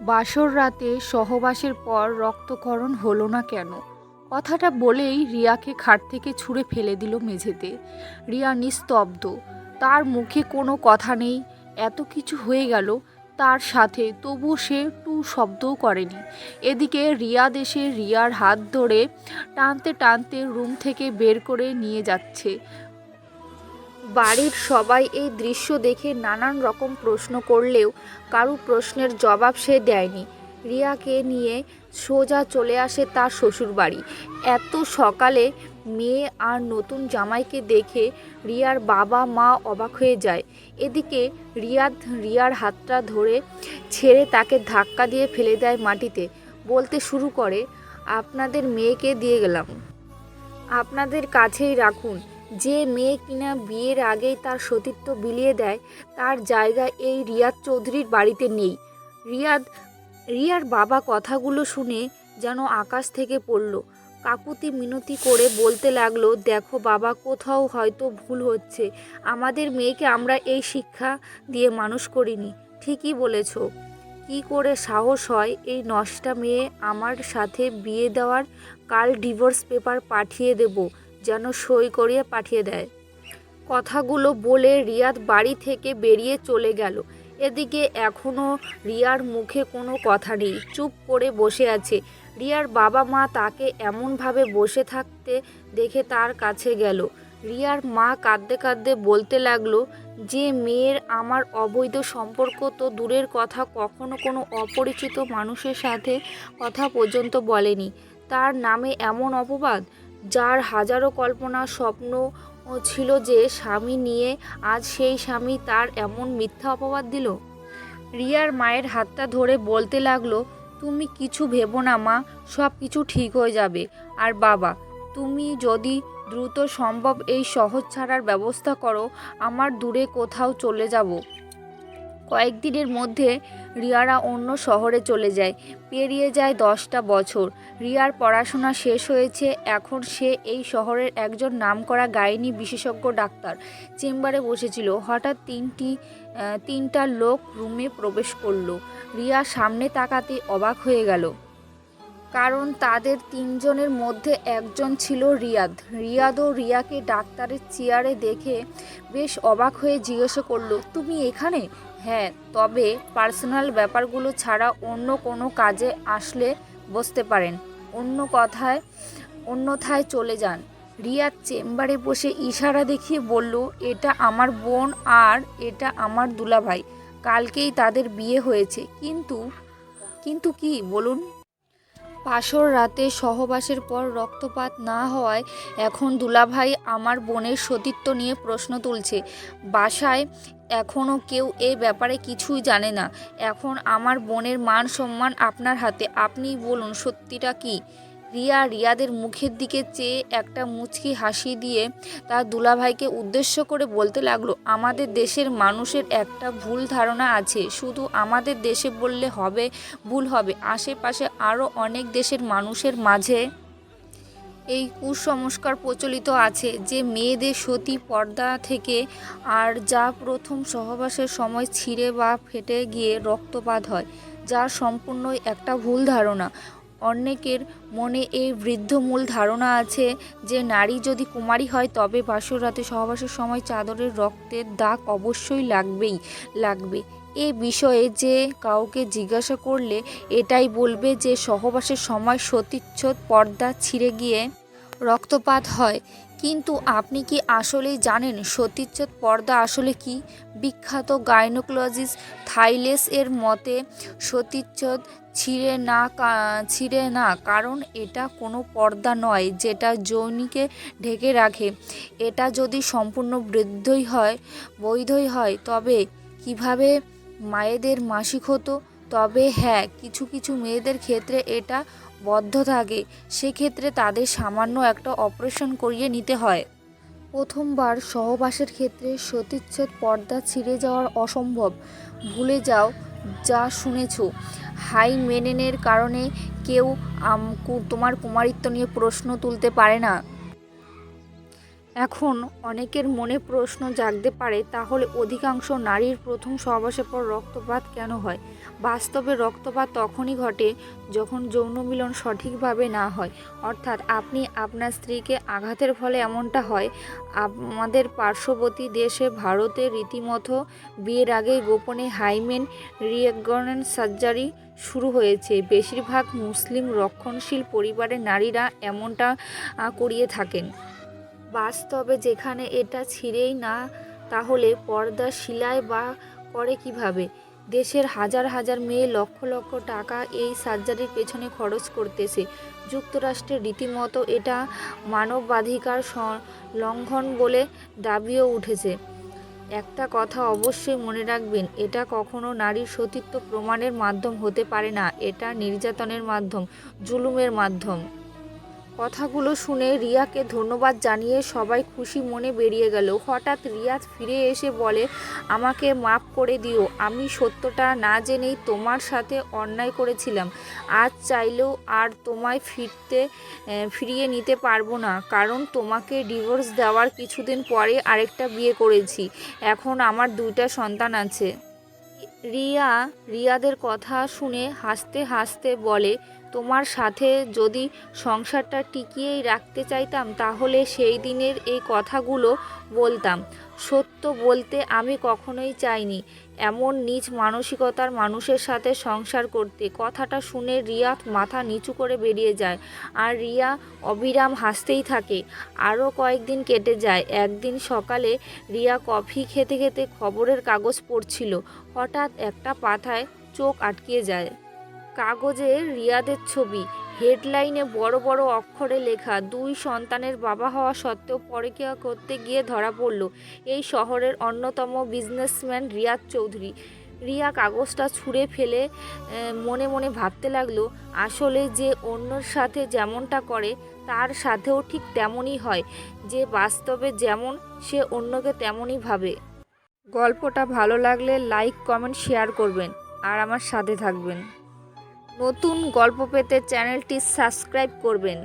বাসর রাতে সহবাসের পর রক্তক্ষরণ হলো না কেন? কথাটা বলেই রিয়াকে খাট থেকে ছুঁড়ে ফেলে দিল মেঝেতে। রিয়া নিস্তব্ধ, তার মুখে কোনো কথা নেই। এত কিছু হয়ে গেল তার সাথে, তবু সে টু শব্দও করেনি। এদিকে রিয়াদ এসে রিয়ার হাত ধরে টানতে টানতে রুম থেকে বের করে নিয়ে যাচ্ছে। বাড়ির সবাই এই দৃশ্য দেখে নানান রকম প্রশ্ন করলেও কারো প্রশ্নের জবাব সে দেয়নি। রিয়াকে নিয়ে সোজা চলে আসে তার শ্বশুরবাড়ি। এত সকালে মেয়ে আর নতুন জামাইকে দেখে রিয়ার বাবা মা অবাক হয়ে যায়। এদিকে রিয়াদ রিয়ার হাতটা ধরে ছেড়ে তাকে ধাক্কা দিয়ে ফেলে দেয় মাটিতে। বলতে শুরু করে, আপনাদের মেয়েকে দিয়ে গেলাম, আপনাদের কাছেই রাখুন। যে মেয়ে কিনা বিয়ের আগেই তার সতীত্ব বিলিয়ে দেয়, তার জায়গা এই রিয়াদ চৌধুরীর বাড়িতে নেই। রিয়ার বাবা কথাগুলো শুনে যেন আকাশ থেকে পড়ল। কাকুতি মিনতি করে বলতে লাগলো, দেখো বাবা, কোথাও হয়তো ভুল হচ্ছে। আমাদের মেয়েকে আমরা এই শিক্ষা দিয়ে মানুষ করিনি। ঠিকই বলেছ। কি করে সাহস হয় এই নষ্টা মেয়ে আমার সাথে বিয়ে দেওয়ার? কাল ডিভোর্স পেপার পাঠিয়ে দেব, যেন সই করিয়ে পাঠিয়ে দেয়। কথাগুলো বলে রিয়াদ বাড়ি থেকে বেরিয়ে চলে গেল। এদিকে এখনও রিয়ার মুখে কোনো কথা নেই, চুপ করে বসে আছে। রিয়ার বাবা মা তাকে এমনভাবে বসে থাকতে দেখে তার কাছে গেল। রিয়ার মা কাঁদতে কাঁদতে বলতে লাগলো, যে মেয়ের আমার অবৈধ সম্পর্ক তো দূরের কথা, কখনো কোনো অপরিচিত মানুষের সাথে কথা পর্যন্ত বলেনি, তার নামে এমন অপবাদ! যার হাজারো কল্পনা স্বপ্ন ছিল যে স্বামী নিয়ে, আজ সেই স্বামী তার এমন মিথ্যা অপবাদ দিল। রিয়ার মায়ের হাতটা ধরে বলতে লাগলো, তুমি কিছু ভেবো না মা, সব কিছু ঠিক হয়ে যাবে। আর বাবা, তুমি যদি দ্রুত সম্ভব এই শহর ছাড়ার ব্যবস্থা করো, আমার দূরে কোথাও চলে যাব। কয়েকদিনের মধ্যে রিয়ারা অন্য শহরে চলে যায়। পেরিয়ে যায় 10টা বছর। রিয়ার পড়াশোনা শেষ হয়েছে। এখন সে এই শহরের একজন নামকরা গাইনি বিশেষজ্ঞ ডাক্তার। চেম্বারে বসেছিল, হঠাৎ তিনটা লোক রুমে প্রবেশ করলো। রিয়া সামনে তাকাতে অবাক হয়ে গেল, কারণ তাদের তিনজনের মধ্যে একজন ছিল রিয়াদ। রিয়াদও রিয়াকে ডাক্তারের চেয়ারে দেখে বেশ অবাক হয়ে জিজ্ঞাসা করলো, তুমি এখানে? হ্যাঁ, তবে পার্সোনাল ব্যাপারগুলো ছাড়া অন্য কোনো কাজে আসলে বসতে পারেন, অন্যথায় চলে যান। রিয়াদ চেম্বারে বসে ইশারা দেখিয়ে বলল, এটা আমার বোন আর এটা আমার দুলাভাই। কালকেই তাদের বিয়ে হয়েছে। কিন্তু কি বলুন? বাসর রাতে সহবাসের পর রক্তপাত না হওয়ায় এখন দুলাভাই আমার বোনের সতীত্ব নিয়ে প্রশ্ন তুলছে। বাসায় এখনও কেউ এ ব্যাপারে কিছুই জানে না। এখন আমার বোনের মান সম্মান আপনার হাতে, আপনিই বলুন সত্যিটা কি? রিয়া রিয়াদের মুখের দিকে চেয়ে একটা মুচকি হাসি দিয়ে তার দুলাভাইকে উদ্দেশ্য করে বলতে লাগলো, আমাদের দেশের মানুষের একটা ভুল ধারণা আছে। শুধু আমাদের দেশে বললে হবে, ভুল হবে। আশেপাশে আরও অনেক দেশের মানুষের মাঝে এই কুসংস্কার প্রচলিত আছে যে মেয়েদের সতী পর্দা থেকে, আর যা প্রথম সহবাসের সময় ছিঁড়ে বা ফেটে গিয়ে রক্তপাত হয়, যা সম্পূর্ণই একটা ভুল ধারণা। অনেকের মনে এই বৃদ্ধমূল ধারণা আছে যে নারী যদি কুমারী হয় তবে বাসর রাতে সহবাসের সময় চাদরের রক্তের দাগ অবশ্যই লাগবে। এ বিষয়ে যে কাউকে জিজ্ঞাসা করলে এটাই বলবে যে সহবাসের সময় সতীচ্ছদ পর্দা ছিঁড়ে গিয়ে রক্তপাত হয়। কিন্তু আপনি কি আসলেই জানেন সতীচ্ছদ পর্দা আসলে কি? বিখ্যাত গাইনোকোলজিস্ট থাইলেস এর মতে, সতীচ্ছদ ছিঁড়ে না, কারণ এটা কোনো পর্দা নয় যেটা যোনিকে ঢেকে রাখে। এটা যদি সম্পূর্ণ বৈধই হয় তবে কিভাবে মায়েদের মাসিক হতো? তবে হ্যাঁ, কিছু কিছু মেয়েদের ক্ষেত্রে এটা বদ্ধ থাকে, সেক্ষেত্রে তাদের সামান্য একটা অপারেশন করিয়ে নিতে হয়। প্রথমবার সহবাসের ক্ষেত্রে সতীচ্ছদ পর্দা ছিঁড়ে যাওয়ার অসম্ভব। ভুলে যাও যা শুনেছ। হাইমেনেনের কারণে কেউ তোমার কুমারিত্ব নিয়ে প্রশ্ন তুলতে পারে না। এখন অনেকের মনে প্রশ্ন জাগতে পারে, তাহলে অধিকাংশ নারীর প্রথম সহবাসের পর রক্তপাত কেন হয়? বাস্তবে রক্তপাত তখনই ঘটে যখন যৌন মিলন সঠিকভাবে না হয়, অর্থাৎ আপনি আপনার স্ত্রীকে আঘাতের ফলে এমনটা হয়। আমাদের পার্শ্ববর্তী দেশে ভারতে রীতিমতো বিয়ের আগে গোপনে হাইমেন রিকনস্ট্রাকশন সার্জারি শুরু হয়েছে। বেশিরভাগ মুসলিম রক্ষণশীল পরিবারের নারীরা এমনটা করিয়ে থাকেন। বাস্তবে যেখানে এটা ছিঁড়েই না, তাহলে পর্দা সেলাই বা করে কিভাবে? দেশের হাজার হাজার মেয়ে লক্ষ লক্ষ টাকা এই সার্জারির পেছনে খরচ করতেছে। যুক্তরাষ্ট্রে রীতিমতো এটা মানবাধিকার লঙ্ঘন বলে দাবিও উঠেছে। একটা কথা অবশ্যই মনে রাখবেন, এটা কখনো নারীর সতীত্ব প্রমাণের মাধ্যম হতে পারে না, এটা নির্যাতনের মাধ্যম, জুলুমের মাধ্যম। কথাগুলো শুনে রিয়াকে ধন্যবাদ জানিয়ে সবাই খুশি মনে বেরিয়ে গেল। হঠাৎ রিয়া ফিরে এসে বলে, আমাকে মাফ করে দিও, আমি সত্যটা না জেনেই তোমার সাথে অন্যায় করেছিলাম। আজ চাইলেও আর তোমায় ফিরিয়ে নিতে পারবো না, কারণ তোমাকে ডিভোর্স দেওয়ার কিছুদিন পরে আরেকটা বিয়ে করেছি। এখন আমার 2টা সন্তান আছে। রিয়াদের কথা শুনে হাসতে হাসতে বলে, তোমার সাথে যদি সংসারটা টিকিয়েই রাখতে চাইতাম, তাহলে সেই দিনের এই কথাগুলো বলতাম। সত্য বলতে, আমি কখনোই চাইনি এমন নীচ মানসিকতার মানুষের সাথে সংসার করতে। কথাটা শুনে রিয়া মাথা নিচু করে বেরিয়ে যায়, আর রিয়া অবিরাম হাসতেই থাকে। আরও কয়েকদিন কেটে যায়। একদিন সকালে রিয়া কফি খেতে খেতে খবরের কাগজ পড়ছিল। হঠাৎ একটা পাতায় চোখ আটকিয়ে যায়। কাগজে রিয়াদের ছবি, হেডলাইনে বড় বড় অক্ষরে লেখা, 2 সন্তানের বাবা হওয়া সত্ত্বেও পরকীয়া করতে গিয়ে ধরা পড়ল এই শহরের অন্যতম বিজনেসম্যান রিয়াদ চৌধুরী। রিয়া কাগজটা ছুঁড়ে ফেলে মনে মনে ভাবতে লাগলো, আসলে যে অন্যর সাথে যেমনটা করে তার সাথেও ঠিক তেমনই হয়। যে বাস্তবে যেমন, সে অন্যকে তেমনই ভাবে। গল্পটা ভালো লাগলে লাইক, কমেন্ট, শেয়ার করবেন আর আমার সাথে থাকবেন। নতুন গল্প পেতে চ্যানেলটি সাবস্ক্রাইব করবেন।